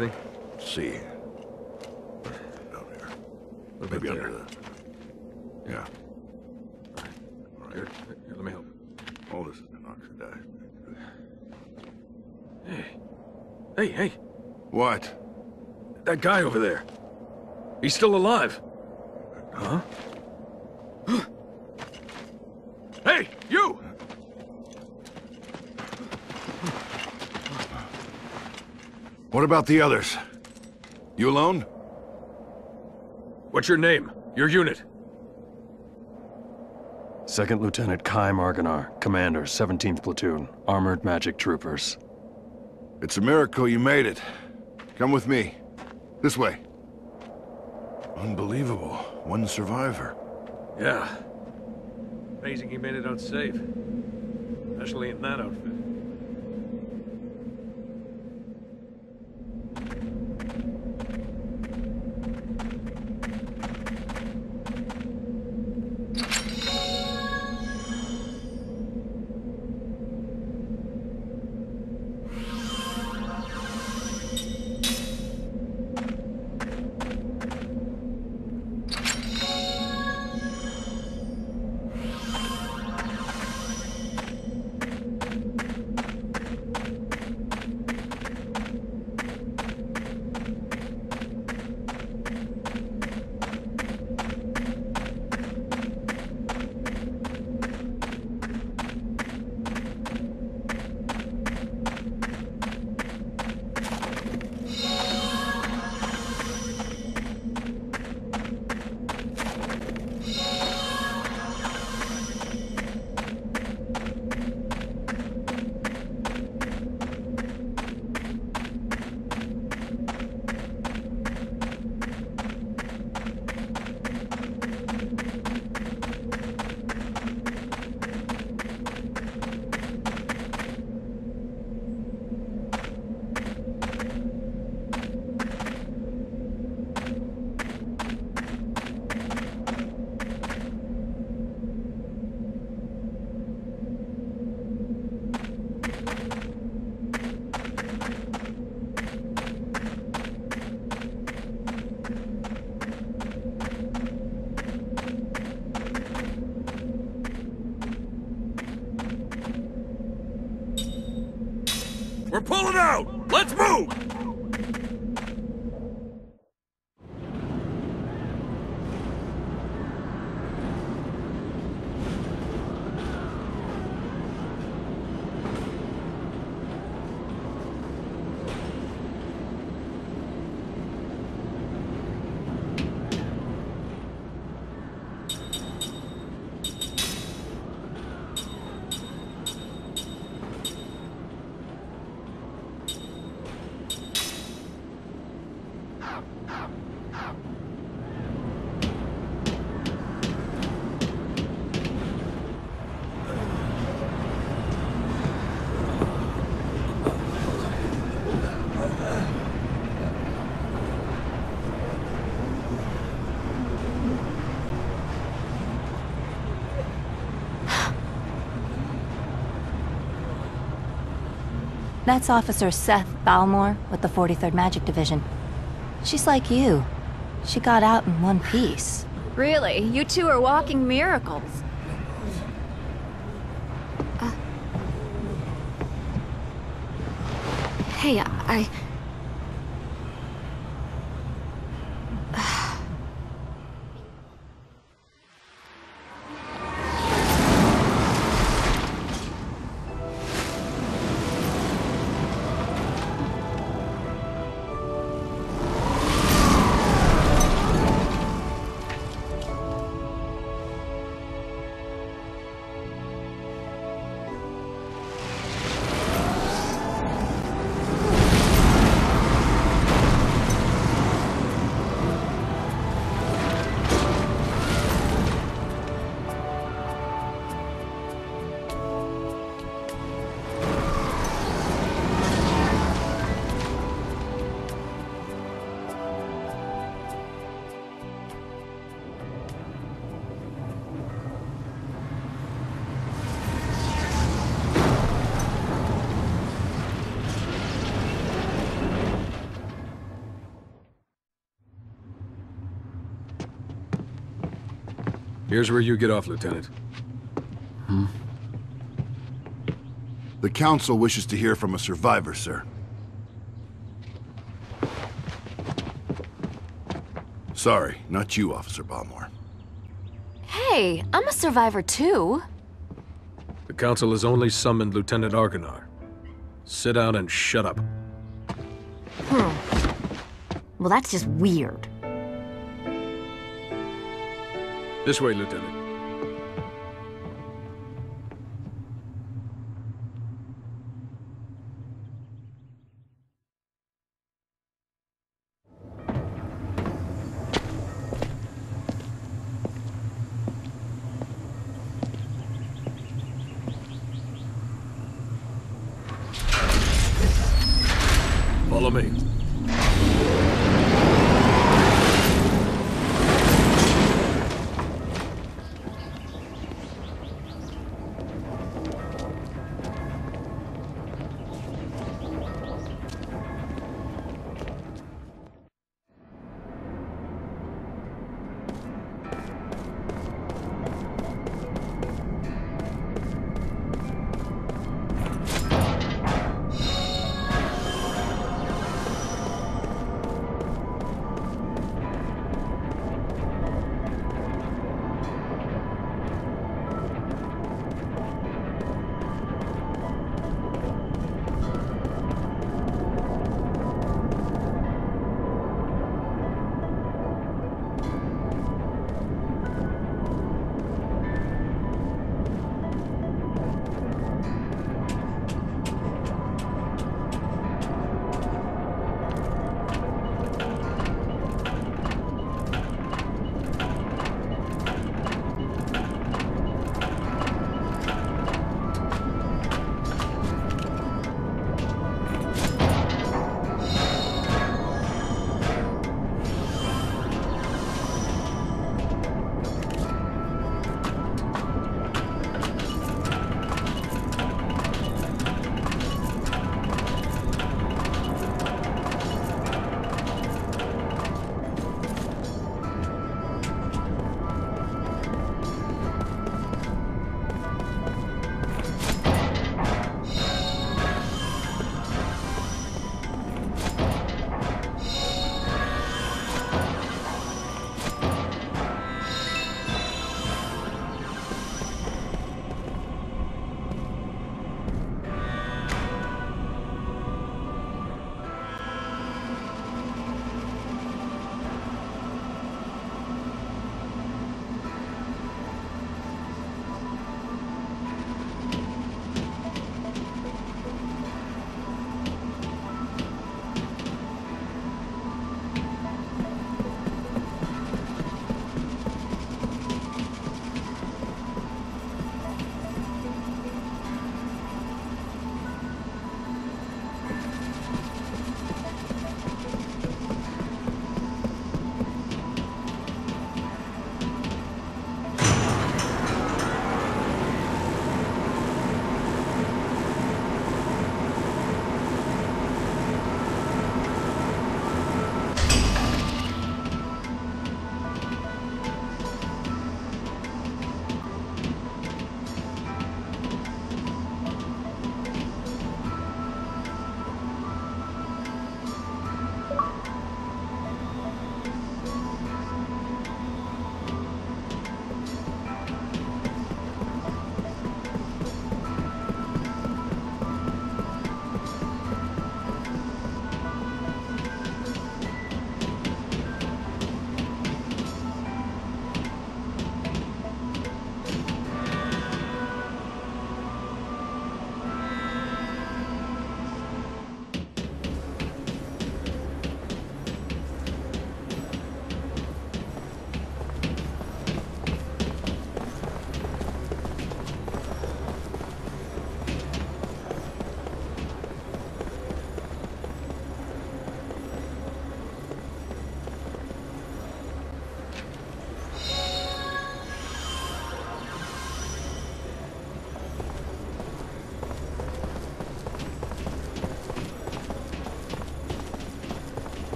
anything? Let's see. Down here. Maybe under the... Yeah. All right. Here, let me help. All this has been oxidized. Hey! What? That guy over there. He's still alive. Huh? Hey, you! What about the others? You alone? What's your name? Your unit? Second Lieutenant Kaim Argonar, Commander, 17th Platoon, Armored Magic Troopers. It's a miracle you made it. Come with me. This way. Unbelievable. One survivor. Yeah. Amazing he made it out safe. Especially in that outfit. We're pulling out! Let's move! That's Officer Seth Balmore with the 43rd Magic Division. She's like you. She got out in one piece. Really? You two are walking miracles. Hey, Here's where you get off, Lieutenant. The Council wishes to hear from a survivor, sir. Sorry, not you, Officer Balmore. Hey, I'm a survivor too. The Council has only summoned Lieutenant Argonar. Sit down and shut up. Well, that's just weird. This way, Lieutenant. Follow me.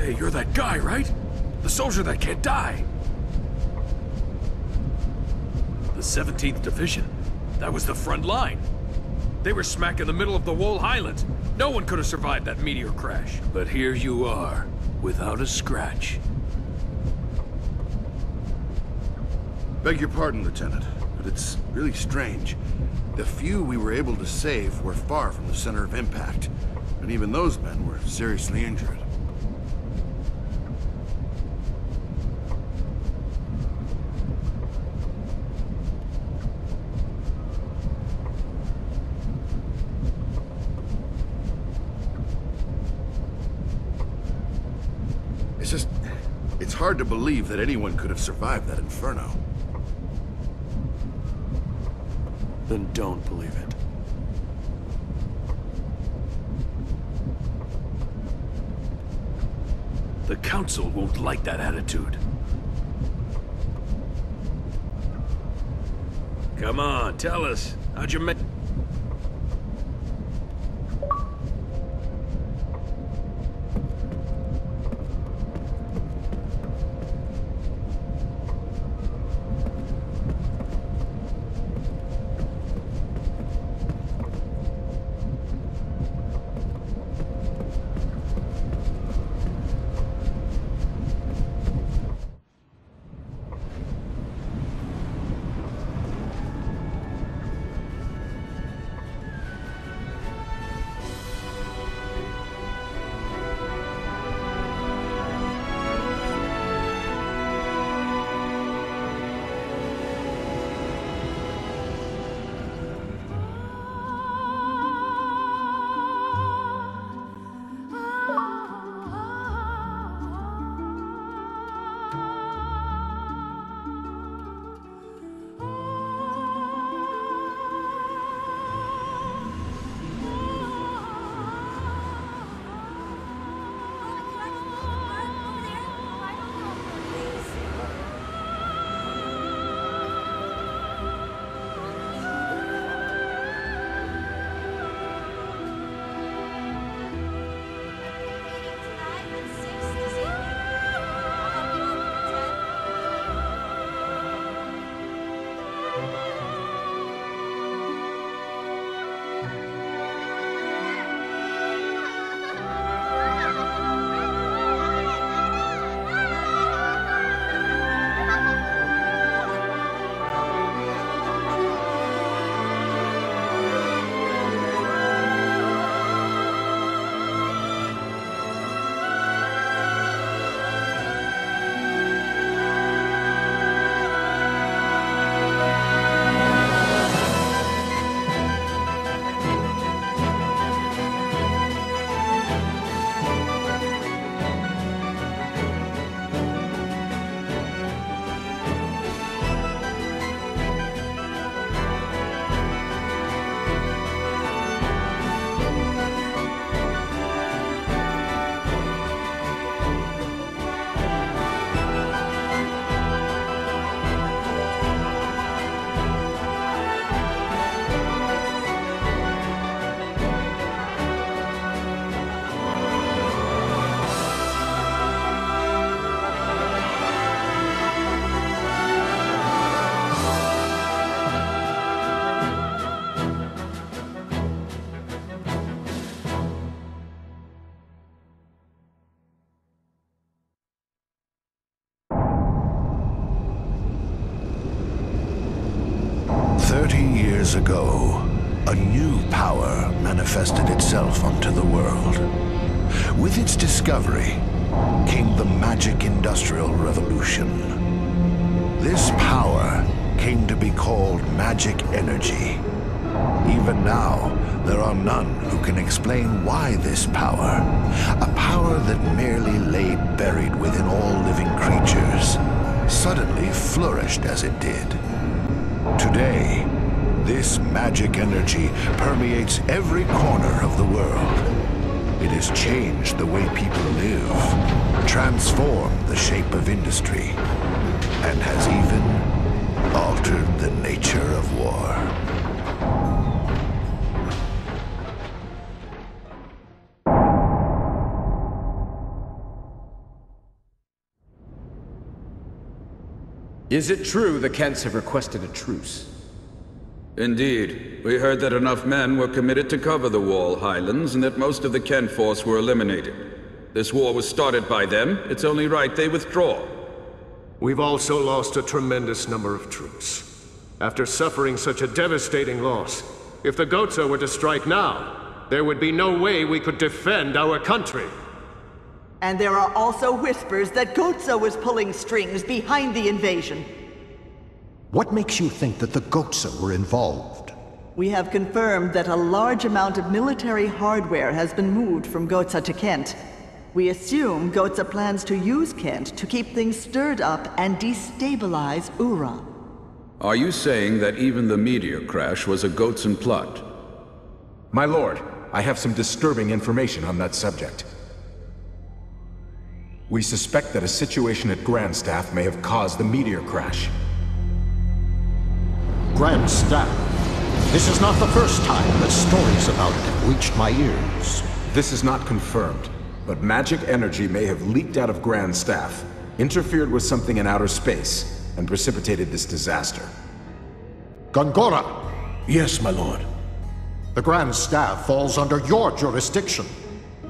Hey, you're that guy, right? The soldier that can't die. The 17th Division. That was the front line. They were smack in the middle of the Wohl Highlands. No one could have survived that meteor crash. But here you are, without a scratch. Beg your pardon, Lieutenant, but it's really strange. The few we were able to save were far from the center of impact, and even those men were seriously injured. It's hard to believe that anyone could have survived that inferno. Then don't believe it. The Council won't like that attitude. Come on, tell us. How'd you make... Years ago, a new power manifested itself onto the world. With its discovery came the magic industrial revolution. This power came to be called magic energy. Even now, there are none who can explain why this power, a power that merely lay buried within all living creatures, suddenly flourished as it did. Today, this magic energy permeates every corner of the world. It has changed the way people live, transformed the shape of industry, and has even altered the nature of war. Is it true the Khents have requested a truce? Indeed. We heard that enough men were committed to cover the Wohl Highlands and that most of the Khent force were eliminated. This war was started by them. It's only right they withdraw. We've also lost a tremendous number of troops. After suffering such a devastating loss, if the Goza were to strike now, there would be no way we could defend our country. And there are also whispers that Goza was pulling strings behind the invasion. What makes you think that the Goza were involved? We have confirmed that a large amount of military hardware has been moved from Goza to Khent. We assume Goza plans to use Khent to keep things stirred up and destabilize Uhra. Are you saying that even the meteor crash was a Gozan plot? My lord, I have some disturbing information on that subject. We suspect that a situation at Grandstaff may have caused the meteor crash. Grandstaff? This is not the first time that stories about it have reached my ears. This is not confirmed, but magic energy may have leaked out of Grandstaff, interfered with something in outer space, and precipitated this disaster. Gongora! Yes, my lord. The Grand Staff falls under your jurisdiction.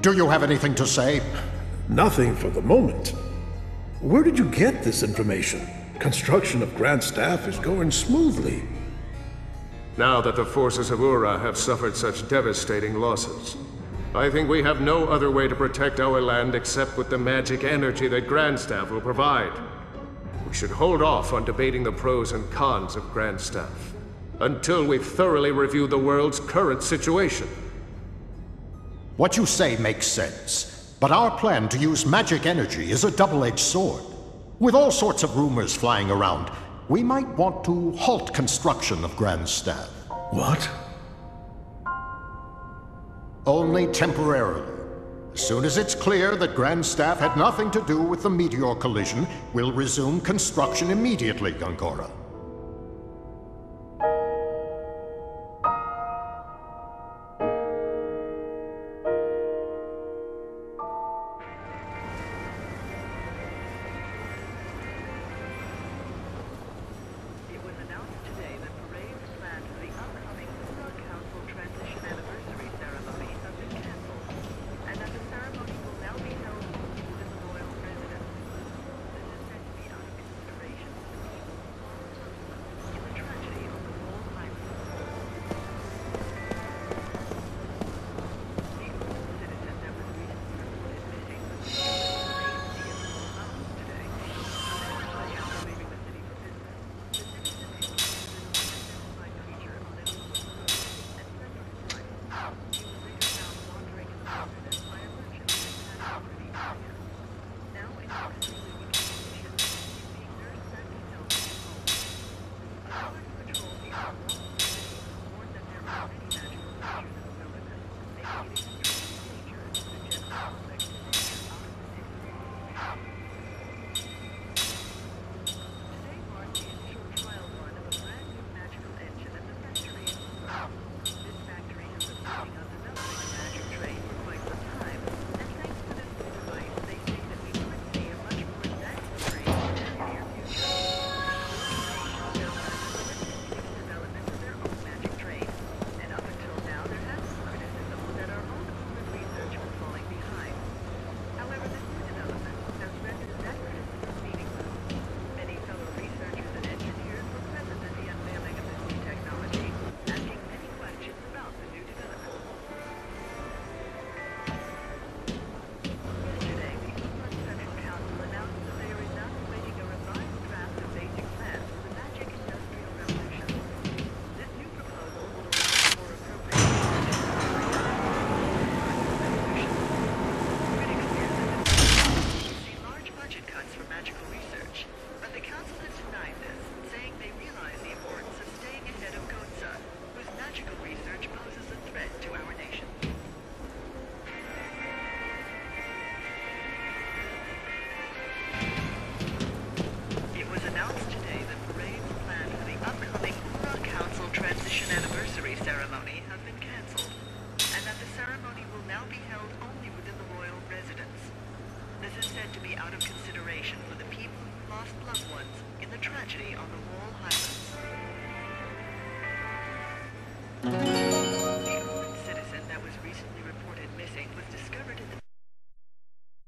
Do you have anything to say? Nothing for the moment. Where did you get this information? Construction of Grand Staff is going smoothly. Now that the forces of Uhra have suffered such devastating losses, I think we have no other way to protect our land except with the magic energy that Grandstaff will provide. We should hold off on debating the pros and cons of Grandstaff until we thoroughly review the world's current situation. What you say makes sense, but our plan to use magic energy is a double-edged sword. With all sorts of rumors flying around, we might want to halt construction of Grandstaff. What? Only temporarily. As soon as it's clear that Grandstaff had nothing to do with the meteor collision, we'll resume construction immediately, Gongora.